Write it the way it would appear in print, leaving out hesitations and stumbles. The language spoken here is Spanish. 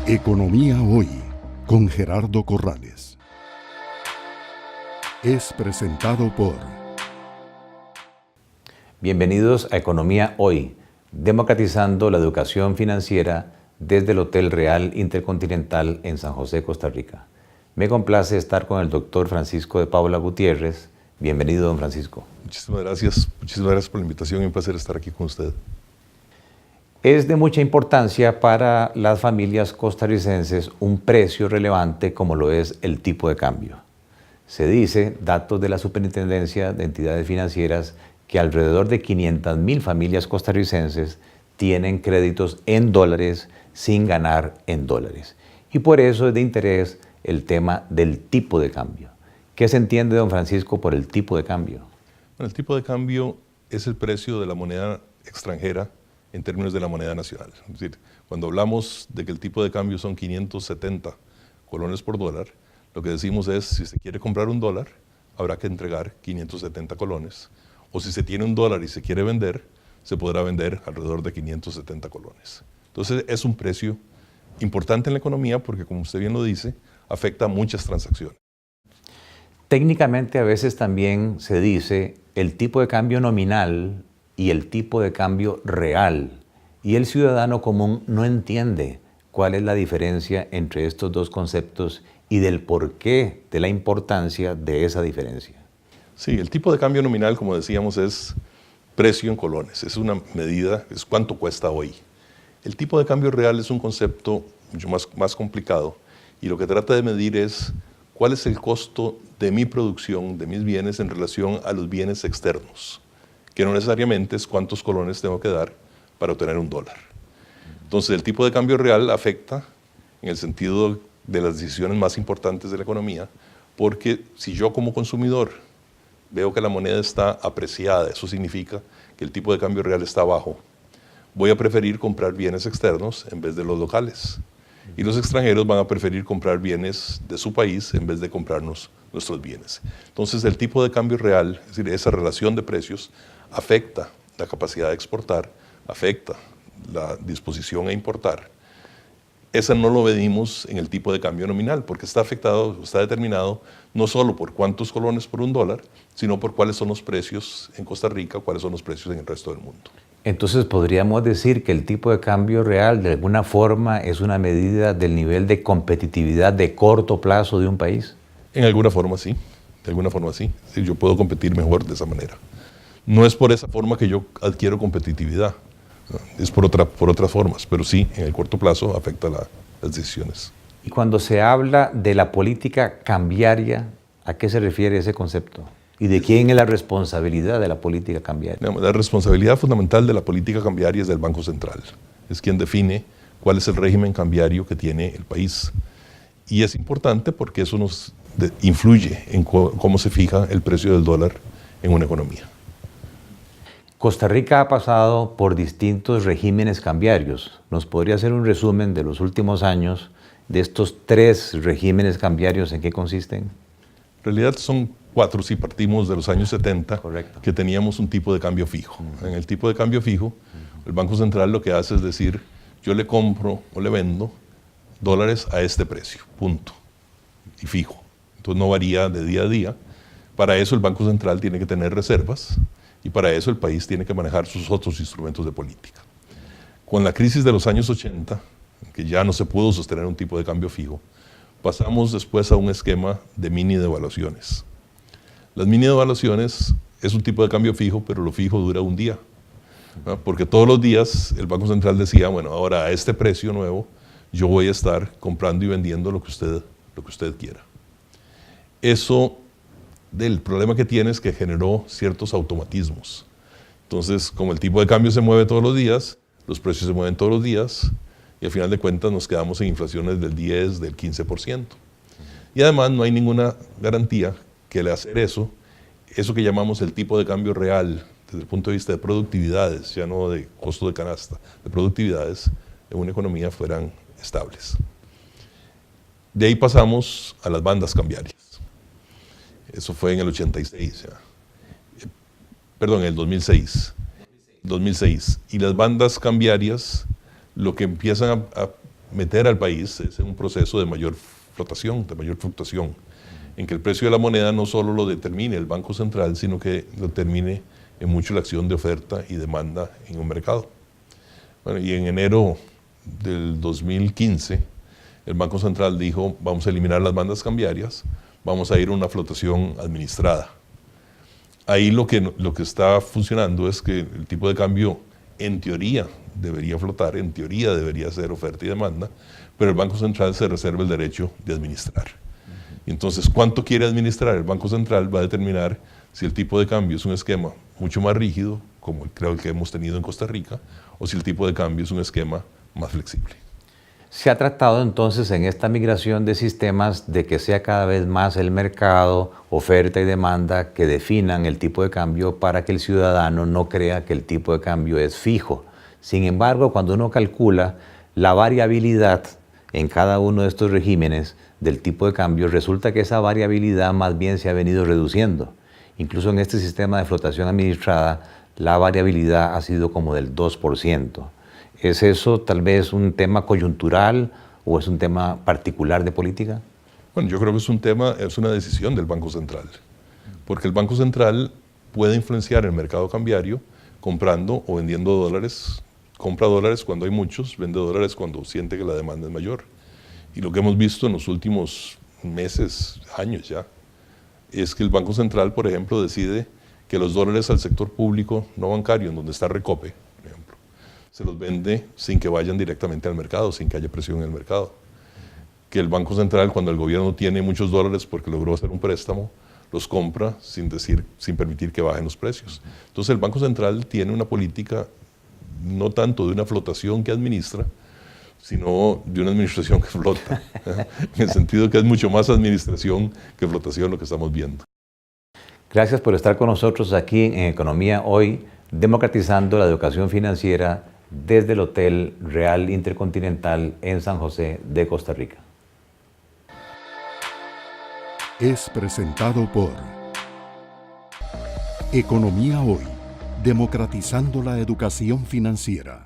Economía Hoy, con Gerardo Corrales. Es presentado por... Bienvenidos a Economía Hoy, democratizando la educación financiera desde el Hotel Real Intercontinental en San José, Costa Rica. Me complace estar con el doctor Francisco de Paula Gutiérrez. Bienvenido, don Francisco. Muchísimas gracias por la invitación y un placer estar aquí con usted. Es de mucha importancia para las familias costarricenses un precio relevante como lo es el tipo de cambio. Se dice, datos de la Superintendencia de Entidades Financieras, que alrededor de 500,000 familias costarricenses tienen créditos en dólares sin ganar en dólares. Y por eso es de interés el tema del tipo de cambio. ¿Qué se entiende, don Francisco, por el tipo de cambio? Bueno, el tipo de cambio es el precio de la moneda extranjera en términos de la moneda nacional. Es decir, cuando hablamos de que el tipo de cambio son 570 colones por dólar, lo que decimos es, si se quiere comprar un dólar, habrá que entregar 570 colones. O si se tiene un dólar y se quiere vender, se podrá vender alrededor de 570 colones. Entonces es un precio importante en la economía porque, como usted bien lo dice, afecta a muchas transacciones. Técnicamente a veces también se dice el tipo de cambio nominal y el tipo de cambio real. Y el ciudadano común no entiende cuál es la diferencia entre estos dos conceptos y del porqué de la importancia de esa diferencia. Sí, el tipo de cambio nominal, como decíamos, es precio en colones. Es una medida, es cuánto cuesta hoy. El tipo de cambio real es un concepto mucho más complicado y lo que trata de medir es cuál es el costo de mi producción, de mis bienes en relación a los bienes externos, que no necesariamente es cuántos colones tengo que dar para obtener un dólar. Entonces, el tipo de cambio real afecta en el sentido de las decisiones más importantes de la economía, porque si yo como consumidor veo que la moneda está apreciada, eso significa que el tipo de cambio real está bajo, voy a preferir comprar bienes externos en vez de los locales. Y los extranjeros van a preferir comprar bienes de su país en vez de comprarnos nuestros bienes. Entonces, el tipo de cambio real, es decir, esa relación de precios, afecta la capacidad de exportar, afecta la disposición a importar. Esa no lo medimos en el tipo de cambio nominal, porque está determinado no solo por cuántos colones por un dólar, sino por cuáles son los precios en Costa Rica, cuáles son los precios en el resto del mundo. Entonces podríamos decir que el tipo de cambio real de alguna forma es una medida del nivel de competitividad de corto plazo de un país. En alguna forma sí, de alguna forma sí. Es decir, yo puedo competir mejor de esa manera. No es por esa forma que yo adquiero competitividad, ¿no? Es por otras formas, pero sí, en el corto plazo afecta las decisiones. Y cuando se habla de la política cambiaria, ¿a qué se refiere ese concepto? ¿Y de quién es la responsabilidad de la política cambiaria? La responsabilidad fundamental de la política cambiaria es del Banco Central. Es quien define cuál es el régimen cambiario que tiene el país. Y es importante porque eso nos influye en cómo se fija el precio del dólar en una economía. Costa Rica ha pasado por distintos regímenes cambiarios. ¿Nos podría hacer un resumen de los últimos años de estos 3 regímenes cambiarios? ¿En qué consisten? En realidad son 4 si partimos de los años 70, Correcto, que teníamos un tipo de cambio fijo. En el tipo de cambio fijo, el Banco Central lo que hace es decir, yo le compro o le vendo dólares a este precio, punto, y fijo. Entonces no varía de día a día. Para eso el Banco Central tiene que tener reservas y para eso el país tiene que manejar sus otros instrumentos de política. Con la crisis de los años 80, que ya no se pudo sostener un tipo de cambio fijo, pasamos después a un esquema de mini devaluaciones. Las mini devaluaciones es un tipo de cambio fijo, pero lo fijo dura un día, ¿no? Porque todos los días el Banco Central decía, bueno, ahora a este precio nuevo yo voy a estar comprando y vendiendo lo que usted quiera. Eso, el problema que tiene es que generó ciertos automatismos. Entonces, como el tipo de cambio se mueve todos los días, los precios se mueven todos los días, y al final de cuentas nos quedamos en inflaciones del 10, del 15%. Y además no hay ninguna garantía que al hacer eso que llamamos el tipo de cambio real, desde el punto de vista de productividades, ya no de costo de canasta, de productividades, en una economía fueran estables. De ahí pasamos a las bandas cambiarias. Eso fue en el 86, perdón, en el 2006. Y las bandas cambiarias lo que empiezan a meter al país es en un proceso de mayor flotación, de mayor fluctuación, en que el precio de la moneda no solo lo determine el Banco Central, sino que lo determine en mucho la acción de oferta y demanda en un mercado. Bueno, y en enero del 2015, el Banco Central dijo, vamos a eliminar las bandas cambiarias, vamos a ir a una flotación administrada. Ahí lo que está funcionando es que el tipo de cambio, en teoría, debería flotar, en teoría debería ser oferta y demanda, pero el Banco Central se reserva el derecho de administrar. Entonces, ¿cuánto quiere administrar? El Banco Central va a determinar si el tipo de cambio es un esquema mucho más rígido, como creo el que hemos tenido en Costa Rica, o si el tipo de cambio es un esquema más flexible. Se ha tratado entonces en esta migración de sistemas de que sea cada vez más el mercado, oferta y demanda que definan el tipo de cambio para que el ciudadano no crea que el tipo de cambio es fijo. Sin embargo, cuando uno calcula la variabilidad en cada uno de estos regímenes del tipo de cambio, resulta que esa variabilidad más bien se ha venido reduciendo. Incluso en este sistema de flotación administrada, la variabilidad ha sido como del 2%. ¿Es eso tal vez un tema coyuntural o es un tema particular de política? Bueno, yo creo que es una decisión del Banco Central, porque el Banco Central puede influenciar el mercado cambiario comprando o vendiendo dólares. Compra dólares cuando hay muchos, vende dólares cuando siente que la demanda es mayor. Y lo que hemos visto en los últimos meses, años ya, es que el Banco Central, por ejemplo, decide que los dólares al sector público no bancario, en donde está Recope, por ejemplo, se los vende sin que vayan directamente al mercado, sin que haya presión en el mercado. Que el Banco Central, cuando el gobierno tiene muchos dólares porque logró hacer un préstamo, los compra sin permitir que bajen los precios. Entonces el Banco Central tiene una política no tanto de una flotación que administra, sino de una administración que flota, en el sentido que es mucho más administración que flotación lo que estamos viendo. Gracias por estar con nosotros aquí en Economía Hoy, democratizando la educación financiera desde el Hotel Real Intercontinental en San José de Costa Rica. Es presentado por Economía Hoy, democratizando la educación financiera.